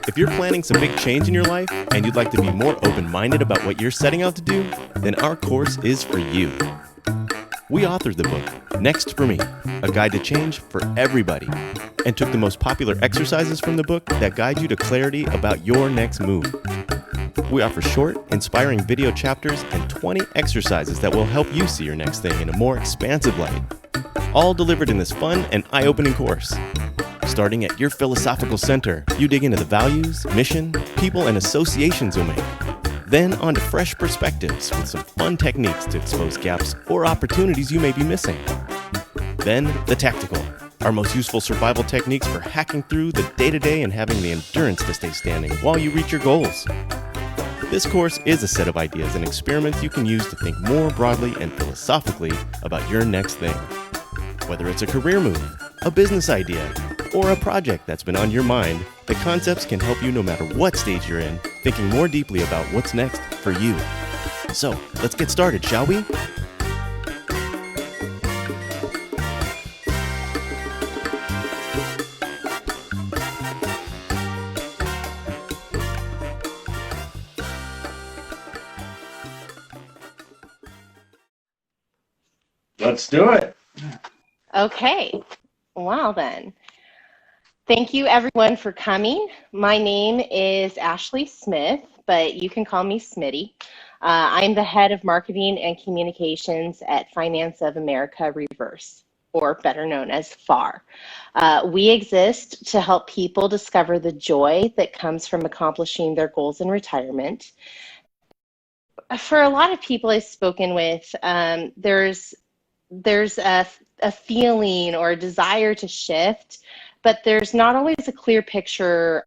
If you're planning some big change in your life and you'd like to be more open-minded about what you're setting out to do, then our course is for you. We authored the book, Next for Me, a guide to change for everybody, and took the most popular exercises from the book that guide you to clarity about your next move. We offer short, inspiring video chapters and 20 exercises that will help you see your next thing in a more expansive light, all delivered in this fun and eye-opening course. Starting at your philosophical center, you dig into the values, mission, people, and associations you'll make. Then on to fresh perspectives with some fun techniques to expose gaps or opportunities you may be missing. Then the tactical, our most useful survival techniques for hacking through the day-to-day and having the endurance to stay standing while you reach your goals. This course is a set of ideas and experiments you can use to think more broadly and philosophically about your next thing. Whether it's a career move, a business idea, or a project that's been on your mind, the concepts can help you no matter what stage you're in, thinking more deeply about what's next for you. So, let's get started, shall we? Let's do it. Okay, well then. Thank you everyone for coming. My name is Ashley Smith, but you can call me Smitty. I'm the head of marketing and communications at Finance of America Reverse, or better known as FAR. We exist to help people discover the joy that comes from accomplishing their goals in retirement. For a lot of people I've spoken with, there's a feeling or a desire to shift, but there's not always a clear picture.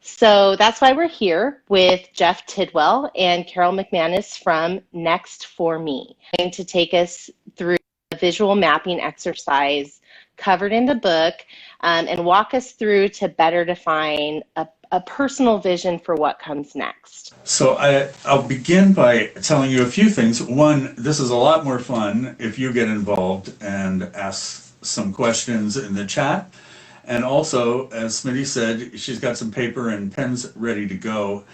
So that's why we're here with Jeff Tidwell and Carol McManus from Next for Me, going to take us through a visual mapping exercise covered in the book and walk us through to better define a personal vision for what comes next. So I'll begin by telling you a few things. One, this is a lot more fun if you get involved and ask some questions in the chat. And also, as Smitty said, she's got some paper and pens ready to go.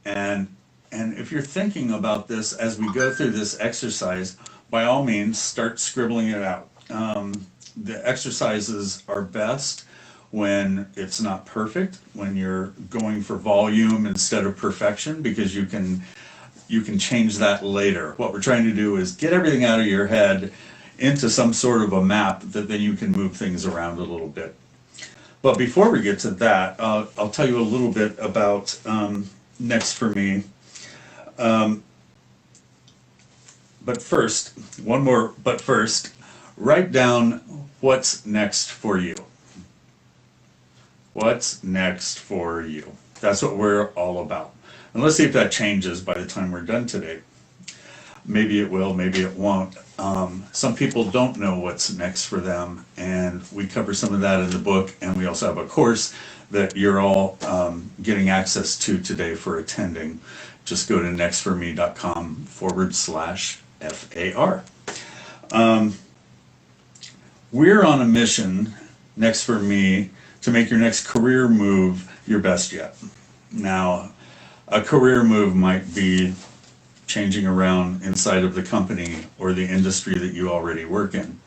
And if you're thinking about this as we go through this exercise, by all means, start scribbling it out. The exercises are best when it's not perfect, when you're going for volume instead of perfection, because you can change that later. What we're trying to do is get everything out of your head into some sort of a map that then you can move things around a little bit. But before we get to that, I'll tell you a little bit about Next for Me. But first, write down what's next for you. What's next for you? That's what we're all about. And let's see if that changes by the time we're done today. Maybe it will, maybe it won't. Some people don't know what's next for them, and we cover some of that in the book, and we also have a course that you're all getting access to today for attending. Just go to nextforme.com/FAR. We're on a mission, Next for Me, to make your next career move your best yet. Now, a career move might be changing around inside of the company or the industry that you already work in.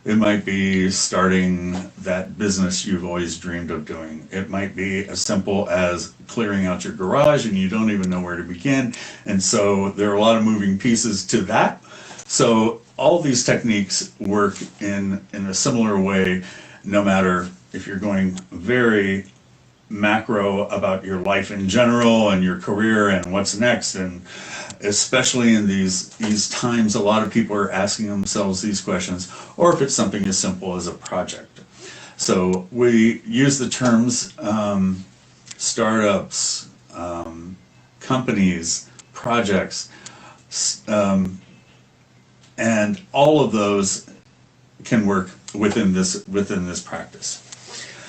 It might be starting that business you've always dreamed of doing. It might be as simple as clearing out your garage and you don't even know where to begin. And so there are a lot of moving pieces to that. So all these techniques work in a similar way, no matter if you're going very macro about your life in general and your career and what's next. And especially in these times, a lot of people are asking themselves these questions, or if it's something as simple as a project. So we use the terms startups, companies, projects, and all of those can work within this practice.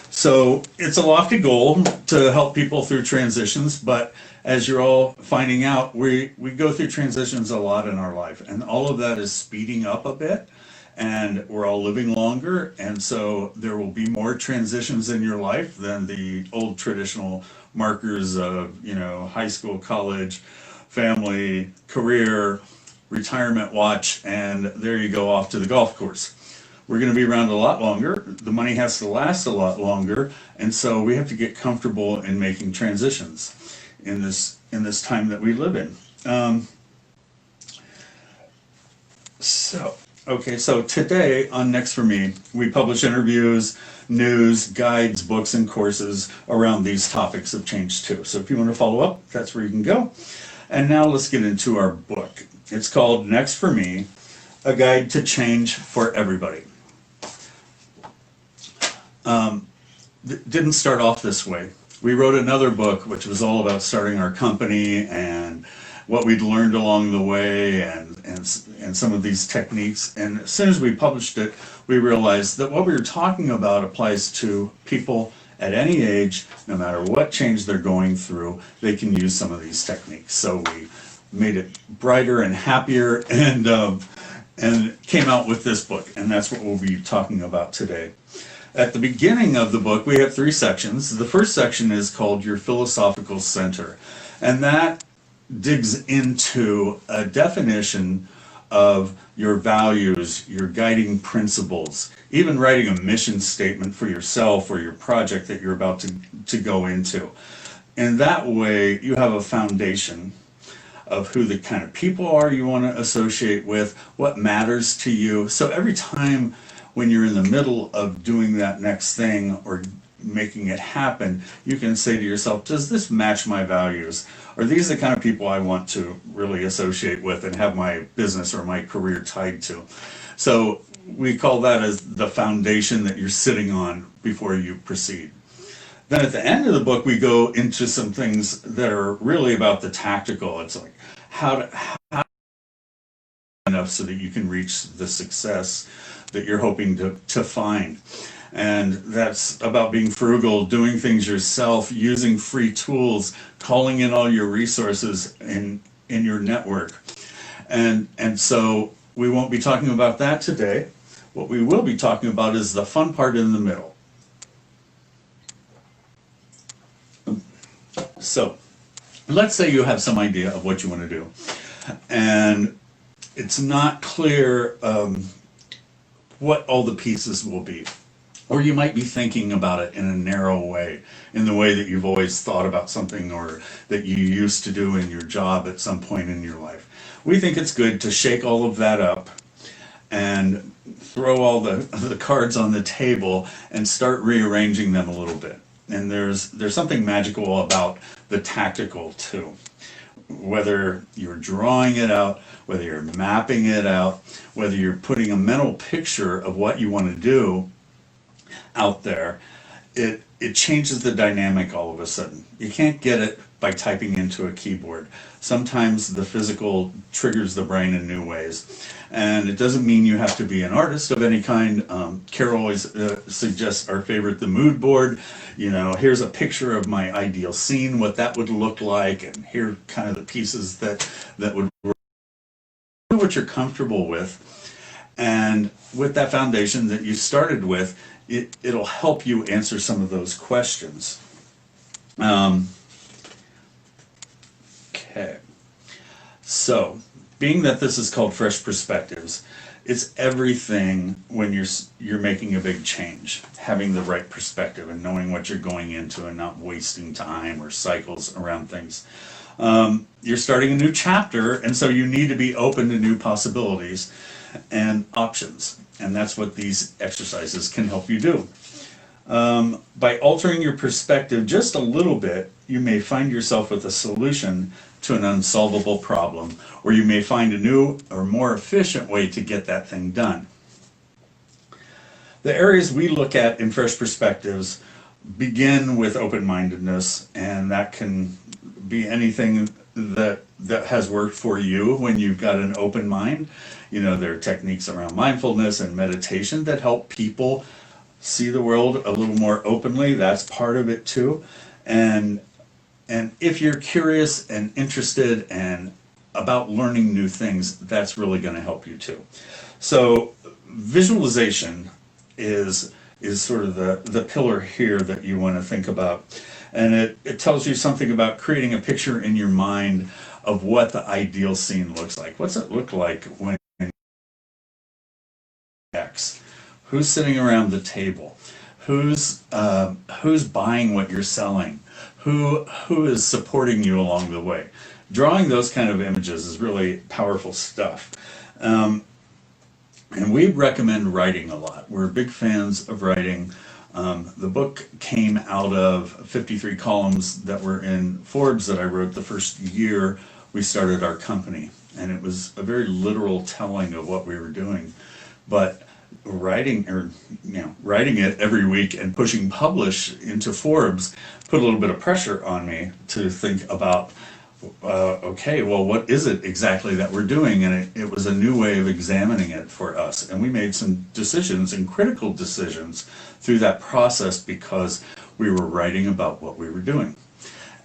So it's a lofty goal to help people through transitions, but as you're all finding out, we go through transitions a lot in our life, and all of that is speeding up a bit. and we're all living longer, and so there will be more transitions in your life than the old traditional markers of, high school, college, family, career, retirement watch, and there you go off to the golf course. We're going to be around a lot longer. The money has to last a lot longer, and so we have to get comfortable in making transitions in this time that we live in. So today on Next for Me, we publish interviews, news, guides, books, and courses around these topics of change too. So if you want to follow up, that's where you can go. And now let's get into our book. It's called Next for Me, A Guide to Change for Everybody. Didn't start off this way. We wrote another book which was all about starting our company and what we'd learned along the way and some of these techniques. And as soon as we published it, we realized that what we were talking about applies to people at any age, no matter what change they're going through, they can use some of these techniques. So we made it brighter and happier and came out with this book. And that's what we'll be talking about today. At the beginning of the book, we have 3 sections. The first section is called Your Philosophical Center. And that digs into a definition of your values, your guiding principles, even writing a mission statement for yourself or your project that you're about to go into. And that way you have a foundation of who the kind of people are you want to associate with, what matters to you. So every time when you're in the middle of doing that next thing or making it happen, you can say to yourself, does this match my values? Are these the kind of people I want to really associate with and have my business or my career tied to? So we call that as the foundation that you're sitting on before you proceed. Then at the end of the book, we go into some things that are really about the tactical. It's like how enough so that you can reach the success that you're hoping to find. And that's about being frugal, doing things yourself, using free tools, calling in all your resources in your network. And so we won't be talking about that today. What we will be talking about is the fun part in the middle. So let's say you have some idea of what you want to do, and it's not clear what all the pieces will be. Or you might be thinking about it in a narrow way, in the way that you've always thought about something or that you used to do in your job at some point in your life. We think it's good to shake all of that up and throw all the cards on the table and start rearranging them a little bit. And there's something magical about the tactical too. Whether you're drawing it out, whether you're mapping it out, whether you're putting a mental picture of what you want to do out there, it changes the dynamic all of a sudden. You can't get it by typing into a keyboard. Sometimes the physical triggers the brain in new ways. And it doesn't mean you have to be an artist of any kind. Carol always suggests our favorite, the mood board. Here's a picture of my ideal scene, what that would look like, and here are kind of the pieces that would work. Do what you're comfortable with. And with that foundation that you started with, it'll help you answer some of those questions. Okay. So, being that this is called Fresh Perspectives, it's everything when you're making a big change. Having the right perspective and knowing what you're going into and not wasting time or cycles around things. You're starting a new chapter, and so you need to be open to new possibilities and options. And that's what these exercises can help you do. By altering your perspective just a little bit, you may find yourself with a solution to an unsolvable problem, or you may find a new or more efficient way to get that thing done. The areas we look at in Fresh Perspectives begin with open-mindedness, and that can be anything that has worked for you when you've got an open mind. There are techniques around mindfulness and meditation that help people see the world a little more openly. That's part of it too. And if you're curious and interested and about learning new things, that's really going to help you too. So visualization is sort of the pillar here that you want to think about. And it tells you something about creating a picture in your mind of what the ideal scene looks like. What's it look like when X? Who's sitting around the table? Who's buying what you're selling? Who is supporting you along the way? Drawing those kind of images is really powerful stuff. And we recommend writing a lot. We're big fans of writing. The book came out of 53 columns that were in Forbes that I wrote the first year we started our company. And it was a very literal telling of what we were doing. But writing it every week and pushing publish into Forbes put a little bit of pressure on me to think about, okay, well, what is it exactly that we're doing? And it was a new way of examining it for us. And we made some decisions, and critical decisions, through that process because we were writing about what we were doing.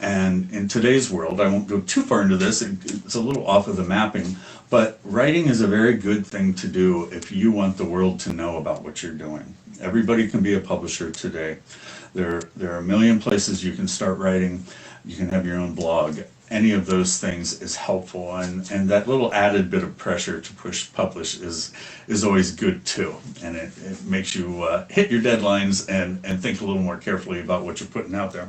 And in today's world, I won't go too far into this, it's a little off of the mapping, but writing is a very good thing to do if you want the world to know about what you're doing. Everybody can be a publisher today. There are a million places you can start writing. You can have your own blog. Any of those things is helpful, and that little added bit of pressure to push publish is always good too, and it makes you hit your deadlines and think a little more carefully about what you're putting out there.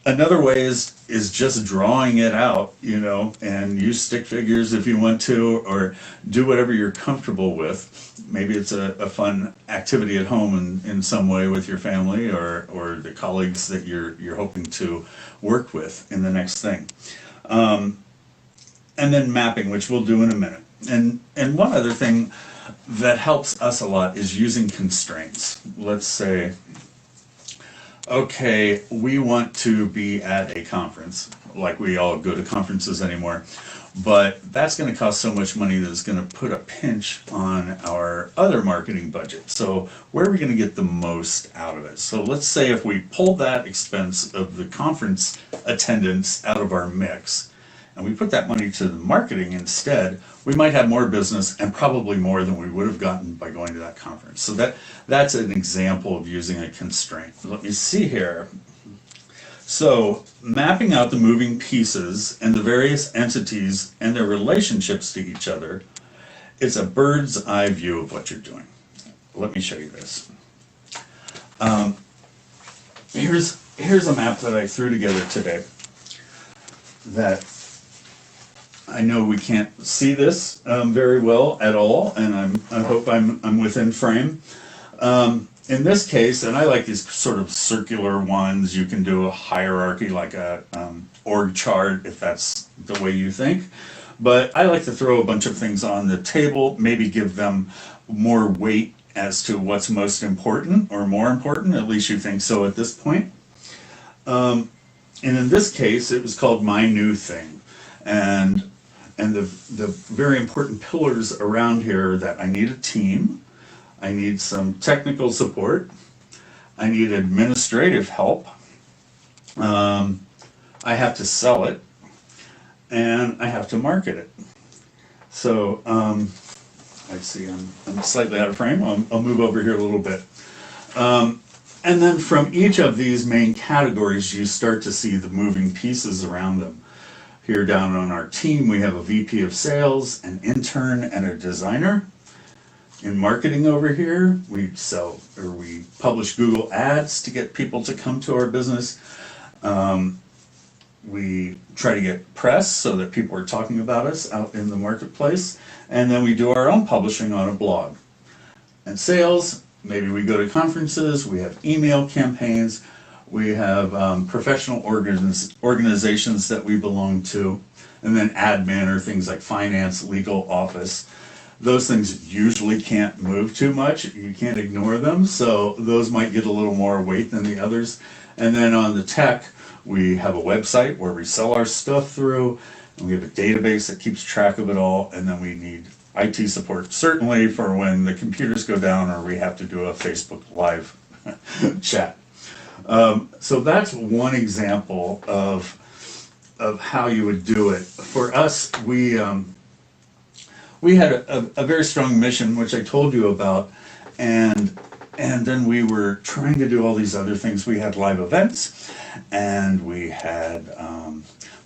Another way is just drawing it out, and use stick figures if you want to, or do whatever you're comfortable with. Maybe it's a fun activity at home in some way with your family or the colleagues that you're hoping to work with in the next thing. And then mapping, which we'll do in a minute. And one other thing that helps us a lot is using constraints. Let's say, okay, we want to be at a conference, like we all go to conferences anymore, but that's going to cost so much money that it's going to put a pinch on our other marketing budget. So where are we going to get the most out of it? So let's say if we pull that expense of the conference attendance out of our mix, and we put that money to the marketing instead, we might have more business and probably more than we would have gotten by going to that conference. So that's an example of using a constraint. Let me see here. So mapping out the moving pieces and the various entities and their relationships to each other is a bird's eye view of what you're doing. Let me show you this. Here's a map that I threw together today that I know we can't see this very well at all, and I hope I'm within frame. In this case, and I like these sort of circular ones, you can do a hierarchy like a org chart if that's the way you think. But I like to throw a bunch of things on the table, maybe give them more weight as to what's most important or more important, at least you think so at this point. And in this case, it was called My New Thing. And the very important pillars around here are that I need a team, I need some technical support, I need administrative help, I have to sell it, and I have to market it. So I see I'm slightly out of frame. I'll move over here a little bit. And then from each of these main categories, you start to see the moving pieces around them. Here down on our team, we have a VP of sales, an intern, and a designer. In marketing over here, we publish Google ads to get people to come to our business. We try to get press so that people are talking about us out in the marketplace. And then we do our own publishing on a blog. And sales, maybe we go to conferences, we have email campaigns, we have professional organizations that we belong to, and then admin or things like finance, legal, office. Those things usually can't move too much. You can't ignore them, so those might get a little more weight than the others. And then on the tech, we have a website where we sell our stuff through, and we have a database that keeps track of it all, and then we need IT support, certainly for when the computers go down or we have to do a Facebook Live chat. So that's one example of of how you would do it. For us, we had a very strong mission, which I told you about, and then we were trying to do all these other things. We had live events, and we had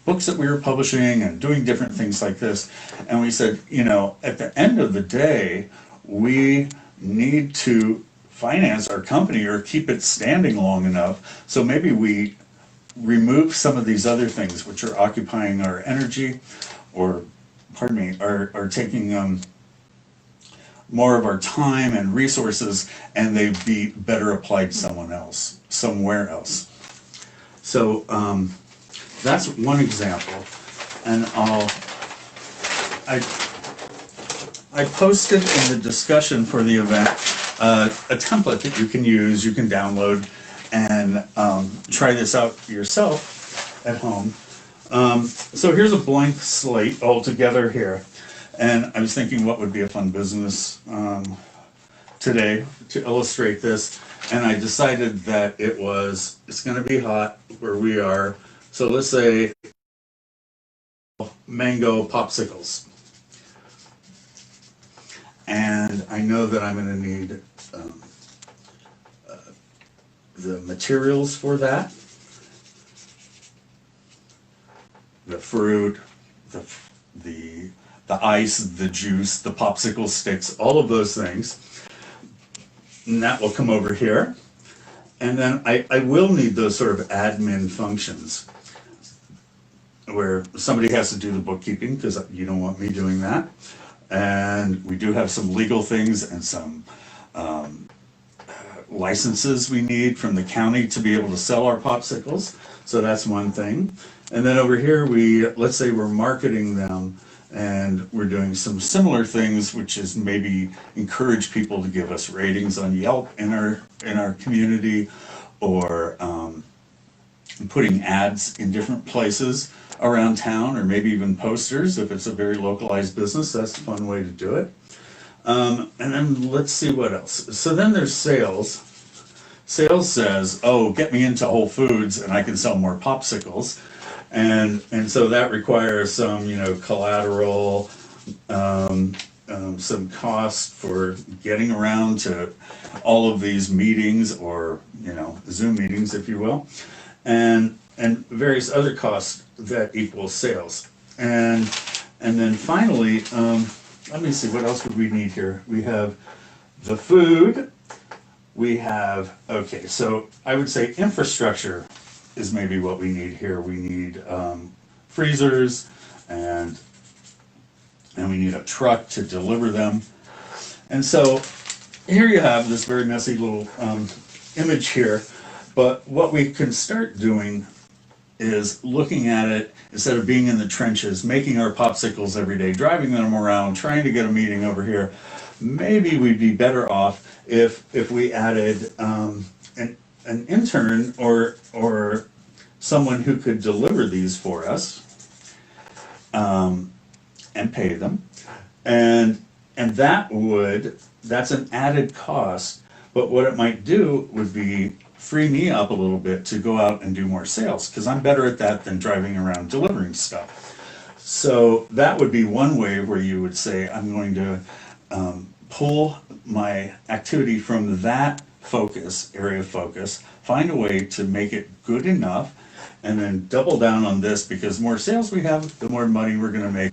books that we were publishing and doing different things like this. And we said, at the end of the day, we need to finance our company or keep it standing long enough. So maybe we remove some of these other things which are occupying our energy, or are taking more of our time and resources, and they'd be better applied somewhere else. So that's one example, and I posted in the discussion for the event a template that you can use, you can download, and try this out yourself at home. So here's a blank slate all together here. And I was thinking what would be a fun business today to illustrate this. And I decided that it's going to be hot where we are. So let's say mango popsicles. And I know that I'm going to need the materials for that, the fruit, the ice, the juice, the popsicle sticks, all of those things. And that will come over here. And then I will need those sort of admin functions where somebody has to do the bookkeeping, because you don't want me doing that. And we do have some legal things and some licenses we need from the county to be able to sell our popsicles. So that's one thing. And then over here, let's say we're marketing them, and we're doing some similar things, which is maybe encourage people to give us ratings on Yelp in our community, or putting ads in different places around town, or maybe even posters if it's a very localized business. That's a fun way to do it. And then let's see what else. So then there's sales. Sales says, oh, get me into Whole Foods and I can sell more popsicles. And so that requires some, collateral, some cost for getting around to all of these meetings, or, Zoom meetings, if you will, and various other costs that equal sales. And then finally, let me see, what else would we need here? We have the food. We have, okay, so I would say infrastructure is maybe what we need here. We need freezers, and we need a truck to deliver them. And so here you have this very messy little image here. But what we can start doing is looking at it instead of being in the trenches, making our popsicles every day, driving them around, trying to get a meeting over here. Maybe we'd be better off if we added an intern or someone who could deliver these for us, and pay them, and that's an added cost. But what it might do would be free me up a little bit to go out and do more sales, because I'm better at that than driving around delivering stuff. So that would be one way where you would say, I'm going to pull my activity from that area of focus, find a way to make it good enough, and then double down on this, because the more sales we have, the more money we're going to make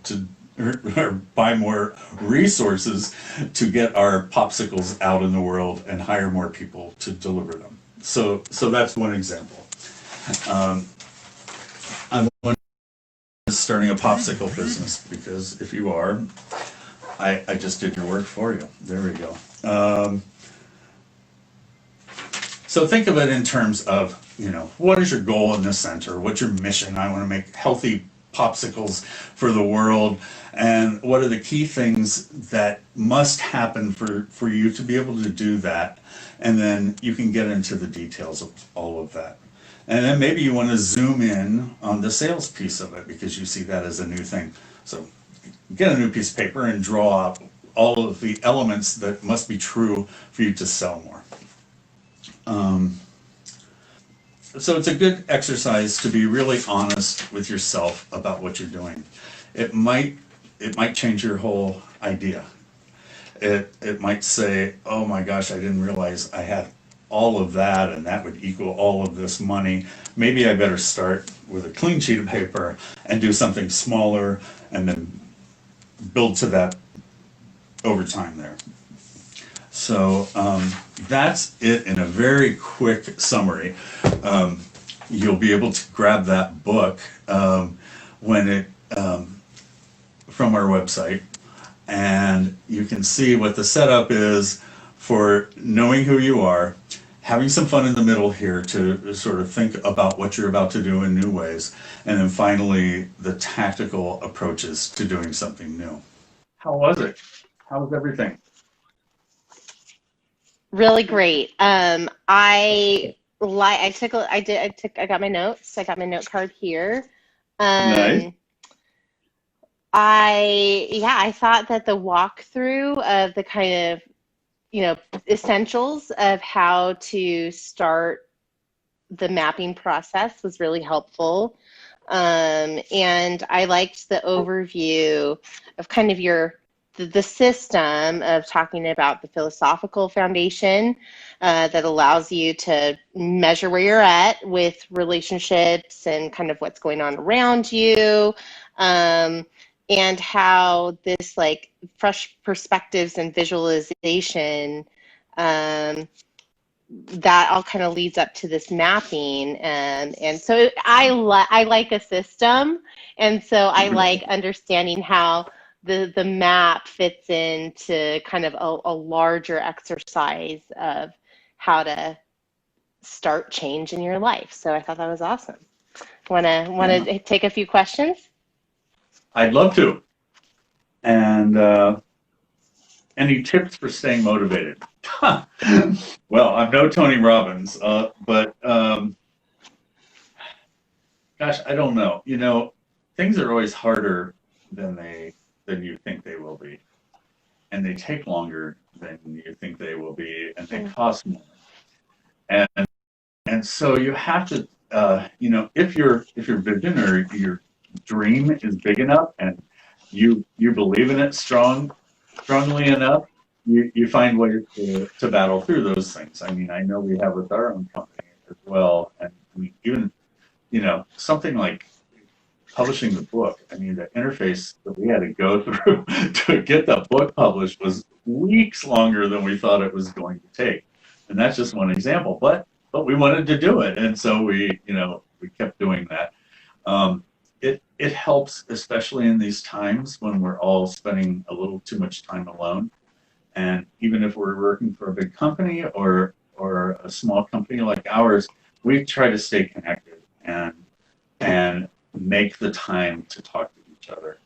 or buy more resources to get our popsicles out in the world and hire more people to deliver them. So that's one example. I'm starting a popsicle business, because if you are, I just did your work for you. There we go. So think of it in terms of, what is your goal in the center? What's your mission? I want to make healthy popsicles for the world. And what are the key things that must happen for you to be able to do that? And then you can get into the details of all of that. And then maybe you want to zoom in on the sales piece of it, because you see that as a new thing. So get a new piece of paper and draw out all of the elements that must be true for you to sell more. So it's a good exercise to be really honest with yourself about what you're doing. It might change your whole idea. It might say, oh my gosh, I didn't realize I had all of that and that would equal all of this money. Maybe I better start with a clean sheet of paper and do something smaller and then build to that over time there. So that's it in a very quick summary. You'll be able to grab that book when it from our website, and you can see what the setup is for knowing who you are, having some fun in the middle here to sort of think about what you're about to do in new ways, and then finally the tactical approaches to doing something new. How was it? How was everything? Really great. I got my notes. I got my note card here. Nice. I thought that the walkthrough of the kind of, essentials of how to start the mapping process was really helpful. And I liked the overview of kind of the system of talking about the philosophical foundation that allows you to measure where you're at with relationships and kind of what's going on around you, and how this like fresh perspectives and visualization, that all kind of leads up to this mapping, and so I like a system, and so I like understanding how the map fits into kind of a larger exercise of how to start change in your life. So I thought that was awesome. Want to take a few questions? I'd love to. And any tips for staying motivated? Well, I'm no Tony Robbins, but gosh, I don't know. Things are always harder than you think they will be, and they take longer than you think they will be, and they cost more. And so you have to, if your vision or your dream is big enough, and you believe in it strongly enough, you find ways to battle through those things. I mean, I know we have with our own company as well, and I mean, even something like publishing the book. I mean, the interface that we had to go through to get the book published was weeks longer than we thought it was going to take, and that's just one example. But we wanted to do it, and so we kept doing that. It helps, especially in these times when we're all spending a little too much time alone. And even if we're working for a big company or a small company like ours, we try to stay connected and make the time to talk to each other.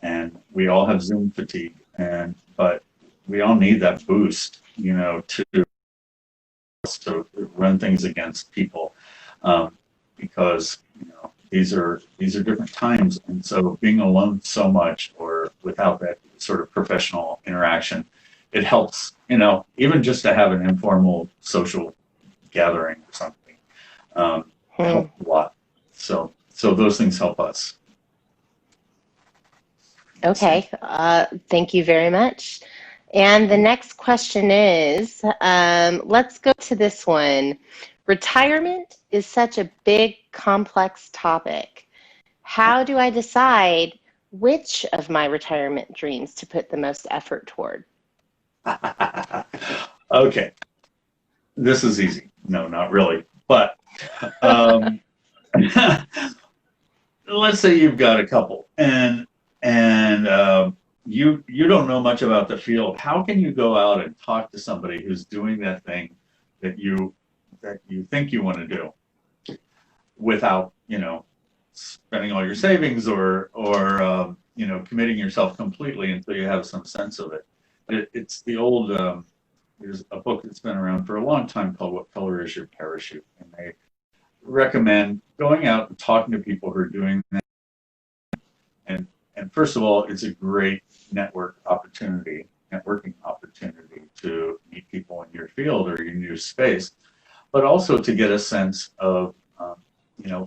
And we all have Zoom fatigue, but we all need that boost, to run things against people, because these are different times, and so being alone so much or without that sort of professional interaction, it helps, even just to have an informal social gathering or something, helps a lot. So those things help us. Okay, thank you very much. And the next question is, let's go to this one. Retirement is such a big, complex topic. How do I decide which of my retirement dreams to put the most effort toward? Okay, this is easy. No, not really. But let's say you've got a couple, and you don't know much about the field. How can you go out and talk to somebody who's doing that thing that you think you want to do without spending all your savings or committing yourself completely until you have some sense of it? It's the old there's a book that's been around for a long time called What Color Is Your Parachute? And they recommend going out and talking to people who are doing that. And first of all, it's a great networking opportunity to meet people in your field or your new space, but also to get a sense of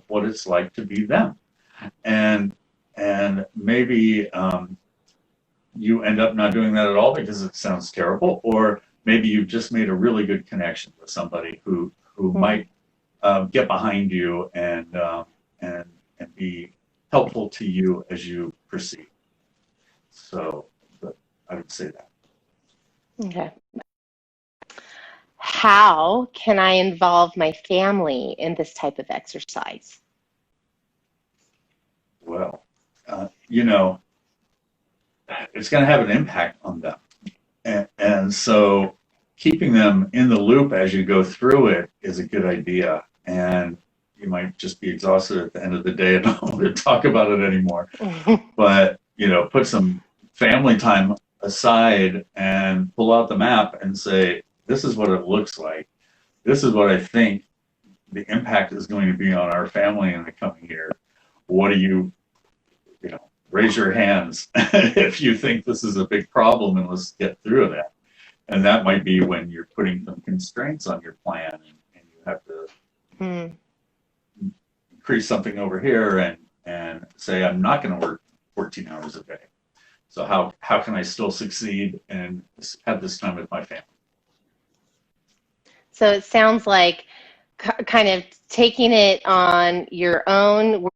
what it's like to be them. And maybe you end up not doing that at all because it sounds terrible, or maybe you've just made a really good connection with somebody who might get behind you and be helpful to you as you proceed. So, but I would say that. Okay. How can I involve my family in this type of exercise? Well, it's going to have an impact on them. And so keeping them in the loop as you go through it is a good idea. And you might just be exhausted at the end of the day and not want to talk about it anymore. But, put some family time aside and pull out the map and say, this is what it looks like. This is what I think the impact is going to be on our family in the coming year. What do you raise your hands if you think this is a big problem, and let's get through that. And that might be when you're putting some constraints on your plan and you have to increase something over here and say, I'm not going to work 14 hours a day. So how can I still succeed and have this time with my family? So it sounds like kind of taking it on your own,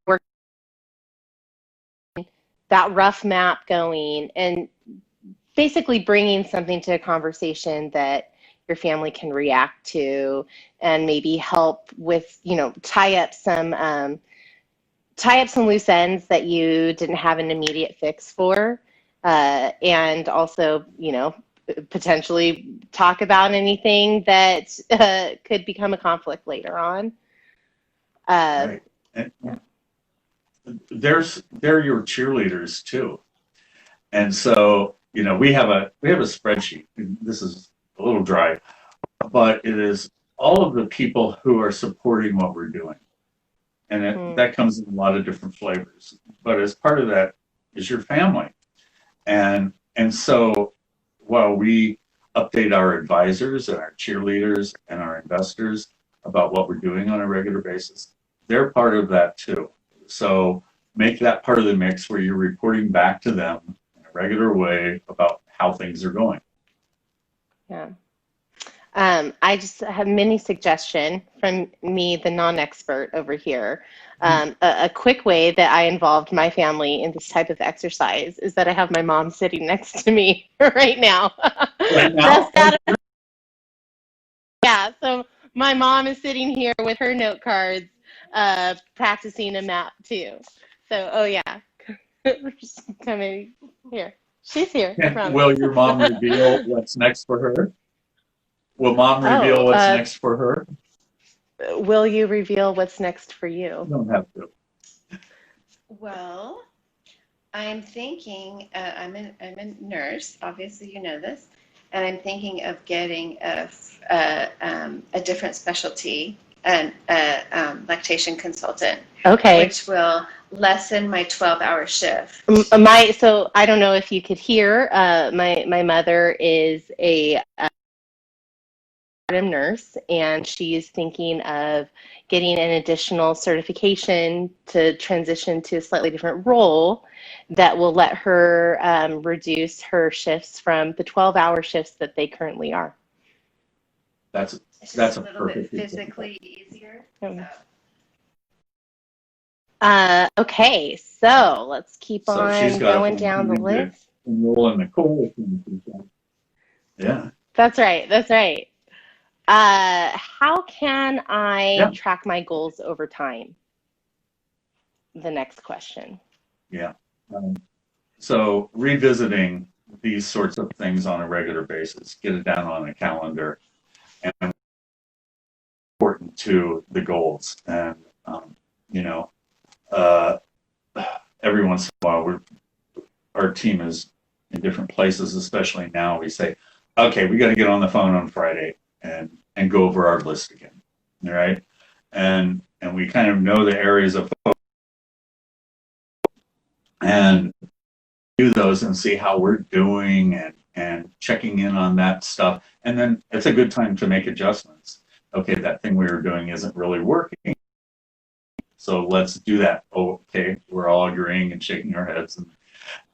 that rough map going, and basically bringing something to a conversation that your family can react to, and maybe help with, tie up some loose ends that you didn't have an immediate fix for, and also, potentially talk about anything that could become a conflict later on. Right. And they're your cheerleaders too. And so, we have a spreadsheet. This is a little dry, but it is all of the people who are supporting what we're doing. And that comes in a lot of different flavors. But as part of that is your family. And so while we update our advisors and our cheerleaders and our investors about what we're doing on a regular basis, they're part of that too. So make that part of the mix where you're reporting back to them in a regular way about how things are going. Yeah. I just have many suggestion from me, the non-expert over here. A quick way that I involved my family in this type of exercise is that I have my mom sitting next to me right now. Right now? Yeah, so my mom is sitting here with her note cards, practicing a map too. So, oh yeah, just coming here. She's here. I promise. Will your mom reveal what's next for her? Will mom reveal what's next for her? Will you reveal what's next for you? You don't have to. Well, I'm thinking, I'm a nurse, obviously you know this, and I'm thinking of getting a different specialty, and lactation consultant. Okay. Which will lessen my 12-hour shift. So I don't know if you could hear, my mother is a nurse, and she's thinking of getting an additional certification to transition to a slightly different role that will let her reduce her shifts from the 12-hour shifts that they currently are. That's It's just a little perfect bit physically easier. Okay, so let's keep on going down the list. Enroll in the course. Yeah. That's right. That's right. How can I track my goals over time? The next question. Yeah. So revisiting these sorts of things on a regular basis, get it down on a calendar, and important to the goals. And every once in a while, our team is in different places, especially now. We say, okay, we got to get on the phone on Friday and go over our list again, all right? And we kind of know the areas of focus and do those and see how we're doing and checking in on that stuff. And then it's a good time to make adjustments. Okay, that thing we were doing isn't really working. So let's do that. Oh, okay, we're all agreeing and shaking our heads,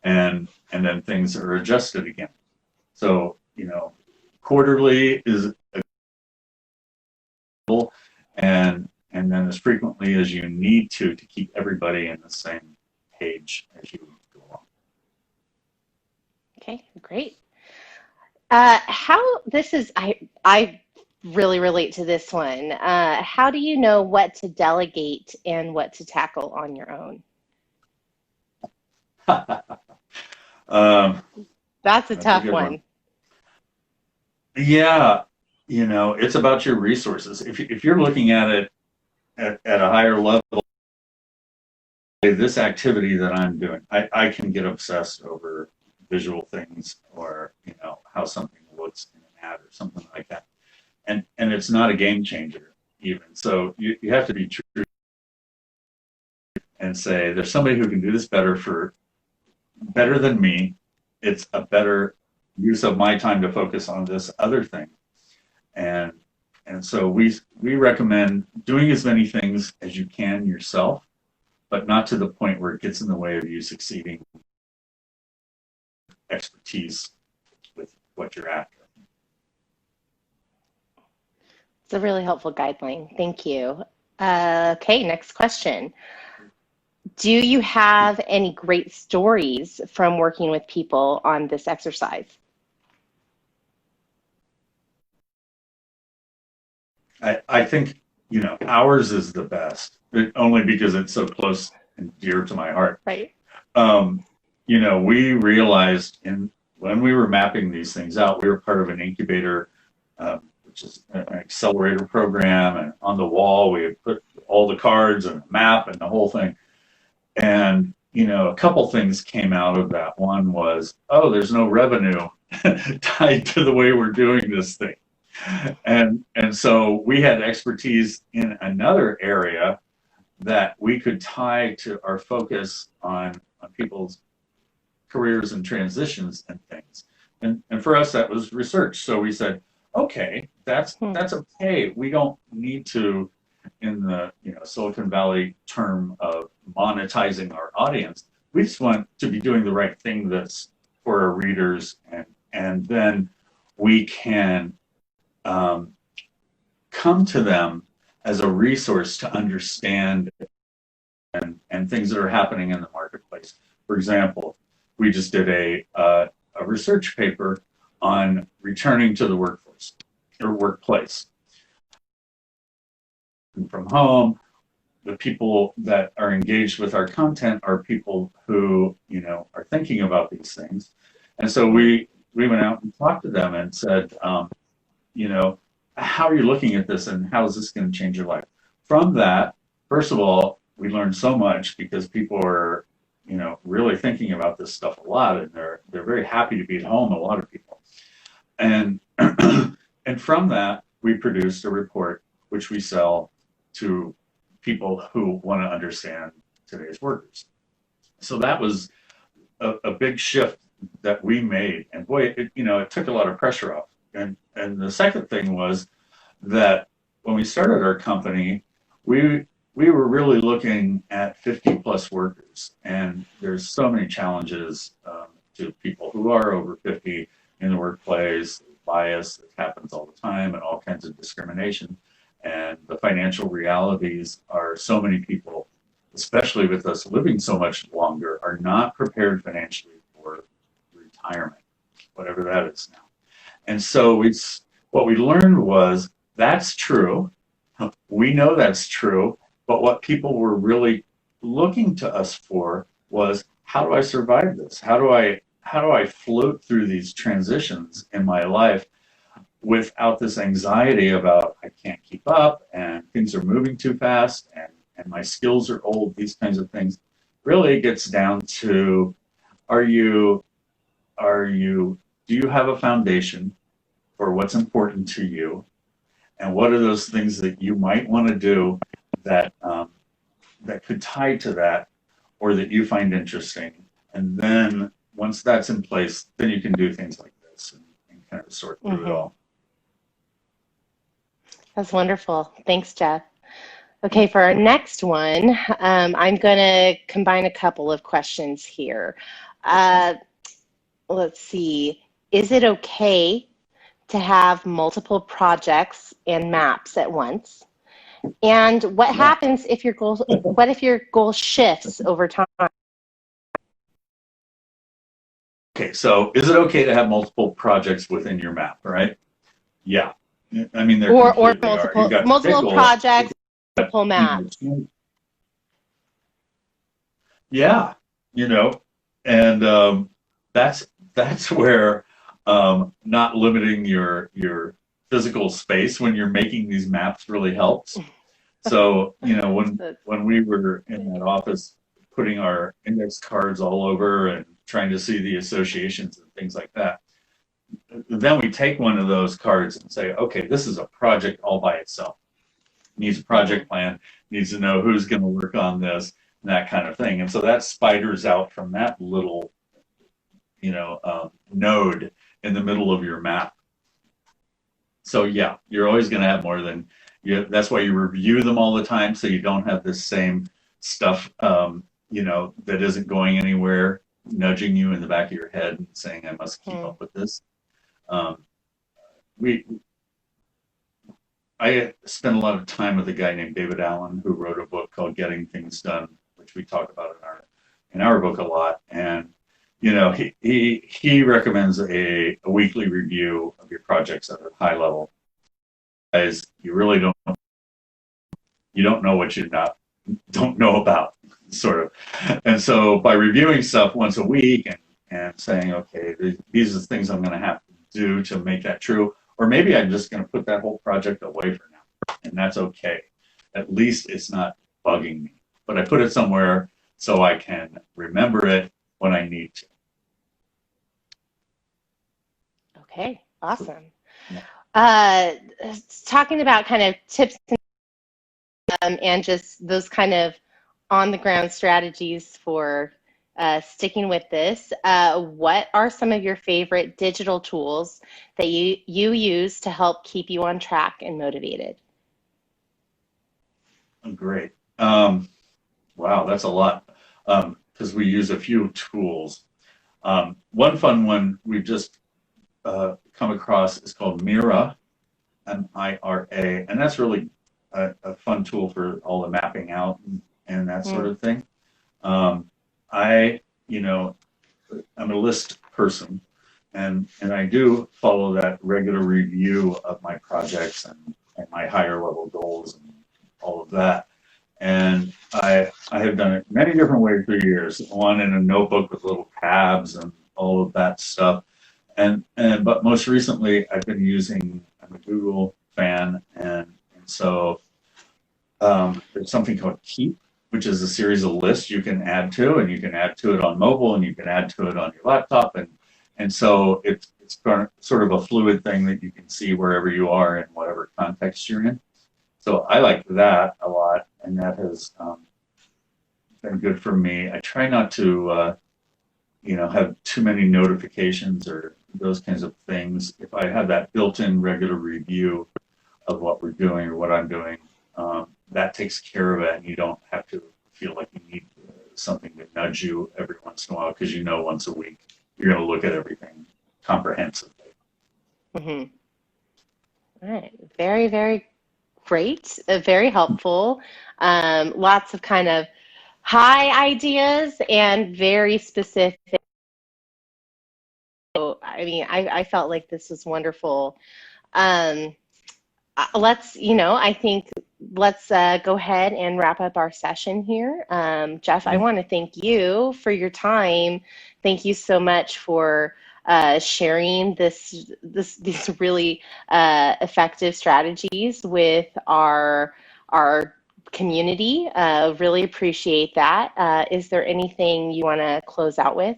and then things are adjusted again. So, quarterly is and then as frequently as you need to keep everybody in the same page as you go along. Okay, great. I really relate to this one. How do you know what to delegate and what to tackle on your own? um, That's a that's a tough good one. one. Yeah, it's about your resources. If you're looking at it at a higher level, this activity that I'm doing, I can get obsessed over visual things or how something looks in an ad or something like that, and it's not a game changer even. So you have to be true and say there's somebody who can do this better than me. It's a better use of my time to focus on this other thing, and so we recommend doing as many things as you can yourself, but not to the point where it gets in the way of you succeeding expertise with what you're after. It's a really helpful guideline. Thank you. Okay, next question. Do you have any great stories from working with people on this exercise? I think, ours is the best, only because it's so close and dear to my heart. Right. We realized when we were mapping these things out, we were part of an incubator, which is an accelerator program, and on the wall we had put all the cards and a map and the whole thing. And a couple things came out of that. One was, oh, there's no revenue tied to the way we're doing this thing. And so we had expertise in another area that we could tie to our focus on people's careers and transitions and things. And for us, that was research. So we said, okay, that's okay. We don't need to, in the Silicon Valley term of monetizing our audience. We just want to be doing the right thing that's for our readers, and then we can come to them as a resource to understand and things that are happening in the marketplace. For example, we just did a research paper on returning to the workforce or workplace. From home, the people that are engaged with our content are people who are thinking about these things, and so we went out and talked to them and said, how are you looking at this, and how is this going to change your life? From that, first of all, we learned so much because people are really thinking about this stuff a lot, and they're very happy to be at home. A lot of people, and and from that we produced a report which we sell to people who want to understand today's workers. So that was a big shift that we made, and boy, it took a lot of pressure off. And the second thing was that when we started our company, we were really looking at 50 plus workers, and there's so many challenges to people who are over 50 in the workplace, bias that happens all the time, and all kinds of discrimination. And the financial realities are so many people, especially with us living so much longer, are not prepared financially for retirement, whatever that is now. And so what we learned was that's true. We know that's true, but what people were really looking to us for was, how do I survive this? How do I float through these transitions in my life without this anxiety about I can't keep up and things are moving too fast and my skills are old, these kinds of things. Really it gets down to, do you have a foundation for what's important to you, and what are those things that you might want to do that could tie to that, or that you find interesting. And then once that's in place, then you can do things like this and kind of sort through it all. That's wonderful. Thanks, Jeff. Okay, for our next one, I'm going to combine a couple of questions here. Let's see. Is it okay to have multiple projects and maps at once? And what happens if your goal, what if your goal shifts over time? Okay, so is it okay to have multiple projects within your map, right? Yeah. I mean, there Or completely are. You've got multiple fickle, projects, multiple maps. Yeah, and that's where not limiting your physical space when you're making these maps really helps. So, when we were in that office putting our index cards all over and trying to see the associations and things like that, then we take one of those cards and say, okay, this is a project all by itself. Needs a project plan, needs to know who's going to work on this, and that kind of thing. And so that spiders out from that little, node in the middle of your map. So yeah, you're always going to have more than you. That's why you review them all the time, so you don't have this same stuff, that isn't going anywhere, nudging you in the back of your head and saying, "I must keep up with this." Um, we I spent a lot of time with a guy named David Allen who wrote a book called Getting Things Done, which we talk about in our book a lot. And he recommends a weekly review of your projects at a high level. Guys, you really don't know what you don't know about, sort of. And so by reviewing stuff once a week and saying, okay, these are the things I'm going to have to do to make that true. Or maybe I'm just going to put that whole project away for now, and that's okay. At least it's not bugging me. But I put it somewhere so I can remember it when I need to. Okay, awesome. Yeah. Talking about kind of tips and just those kind of on-the-ground strategies for sticking with this, what are some of your favorite digital tools that you use to help keep you on track and motivated? Great. Wow, that's a lot, because we use a few tools. One fun one we've just come across is called Mira, M-I-R-A, and that's really a fun tool for all the mapping out and that sort of thing. I'm a list person, and I do follow that regular review of my projects and my higher level goals and all of that. And I have done it many different ways for years. One in a notebook with little tabs and all of that stuff. But most recently I've been using, I'm a Google fan, and so there's something called Keep, which is a series of lists you can add to, and you can add to it on mobile, and you can add to it on your laptop, and so it's sort of a fluid thing that you can see wherever you are in whatever context you're in. So I like that a lot, and that has been good for me. I try not to have too many notifications or those kinds of things. If I have that built-in regular review of what we're doing or what I'm doing, that takes care of it, and you don't have to feel like you need something to nudge you every once in a while, because once a week you're going to look at everything comprehensively. All right, very, very great, very helpful. Lots of kind of high ideas and very specific. So, I mean, I felt like this was wonderful. I think let's go ahead and wrap up our session here. Jeff, I want to thank you for your time. Thank you so much for sharing these really effective strategies with our community. Really appreciate that. Is there anything you want to close out with?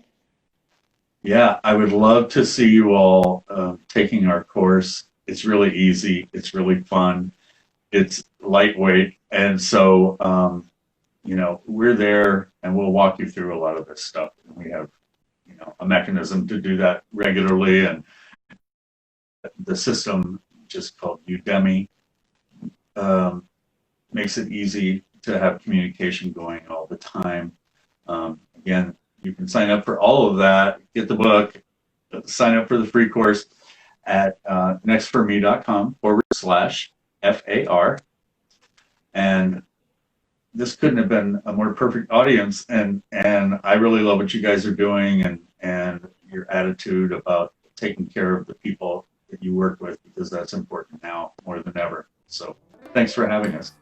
Yeah, I would love to see you all taking our course. It's really easy. It's really fun. It's lightweight. And so, we're there, and we'll walk you through a lot of this stuff. And we have, a mechanism to do that regularly. And the system, just called Udemy, makes it easy to have communication going all the time. Again, you can sign up for all of that, get the book, sign up for the free course at nextforme.com/FAR. And this couldn't have been a more perfect audience. And I really love what you guys are doing and your attitude about taking care of the people that you work with, because that's important now more than ever. So thanks for having us.